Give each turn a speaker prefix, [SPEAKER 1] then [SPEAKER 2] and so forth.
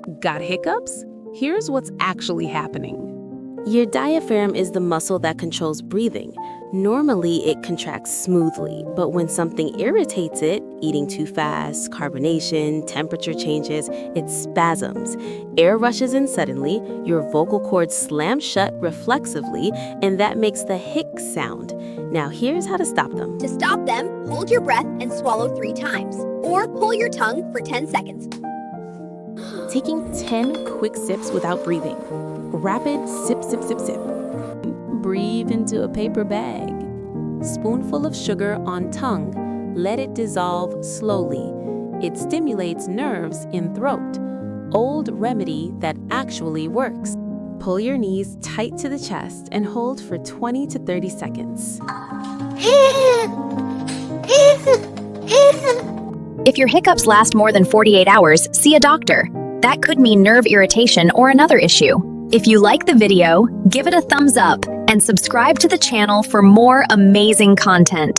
[SPEAKER 1] Got hiccups? Here's what's actually happening.
[SPEAKER 2] Your diaphragm is the muscle that controls breathing. Normally, it contracts smoothly, but when something irritates it, eating too fast, carbonation, temperature changes, it spasms. Air rushes in suddenly, your vocal cords slam shut reflexively, and that makes the hic sound. Now, here's how to stop them.
[SPEAKER 3] To stop them, hold your breath and swallow 3 times, or pull your tongue for 10 seconds.
[SPEAKER 1] Taking 10 quick sips without breathing. Rapid sip, sip, sip, sip. Breathe into a paper bag. Spoonful of sugar on tongue. Let it dissolve slowly. It stimulates nerves in throat. Old remedy that actually works. Pull your knees tight to the chest and hold for 20 to 30 seconds.
[SPEAKER 3] If your hiccups last more than 48 hours, see a doctor. That could mean nerve irritation or another issue. If you like the video, give it a thumbs up and subscribe to the channel for more amazing content.